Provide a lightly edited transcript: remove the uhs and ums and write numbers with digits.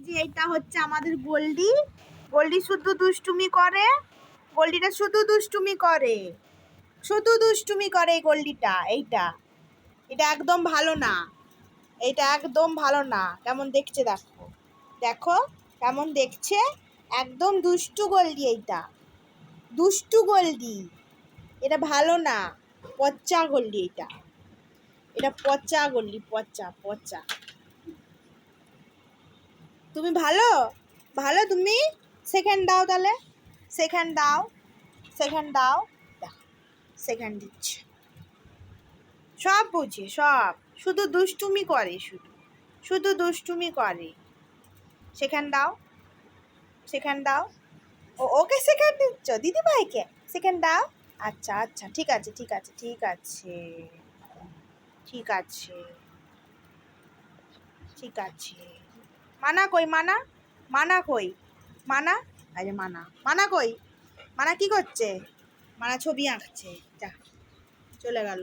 যে এটা হচ্ছে আমাদের গোল্ডি। গোল্ডি শুধু দুষ্টুমি করে, গোল্ডিটা শুধু দুষ্টুমি করে, শুধু দুষ্টুমি করে এই গোল্ডিটা। এটা একদম ভালো না, এটা একদম ভালো না। কেমন দেখছে দেখো, দেখো কেমন দেখছে, একদম দুষ্টু গোল্ডি। এইটা দুষ্টু গোল্ডি, এটা ভালো না, পচা গোল্ডি। এটা পচা গোল্ডি, পচা পচা। তুমি ভালো, ভালো তুমি সেকেন্ড দাও তাহলে, সেকেন্ড দাও, সেকেন্ড দাও। সেকেন্ড দিচ্ছে, সব বুঝে, সব শুধু দুষ্টুমি করে, শুধু শুধু দুষ্টুমি করে। সেকেন্ড দাও, সেকেন্ড দাও। ওকে সেকেন্ড দিচ্ছ দিদি ভাইকে, সেকেন্ড দাও। আচ্ছা আচ্ছা, ঠিক আছে ঠিক আছে ঠিক আছে ঠিক আছে ঠিক আছে। মানা কই, মানা, মানা কই, মানা? আরে মানা, মানা কই? মানা কি করছে? মানা ছবি আঁকছে, যা চলে গেল।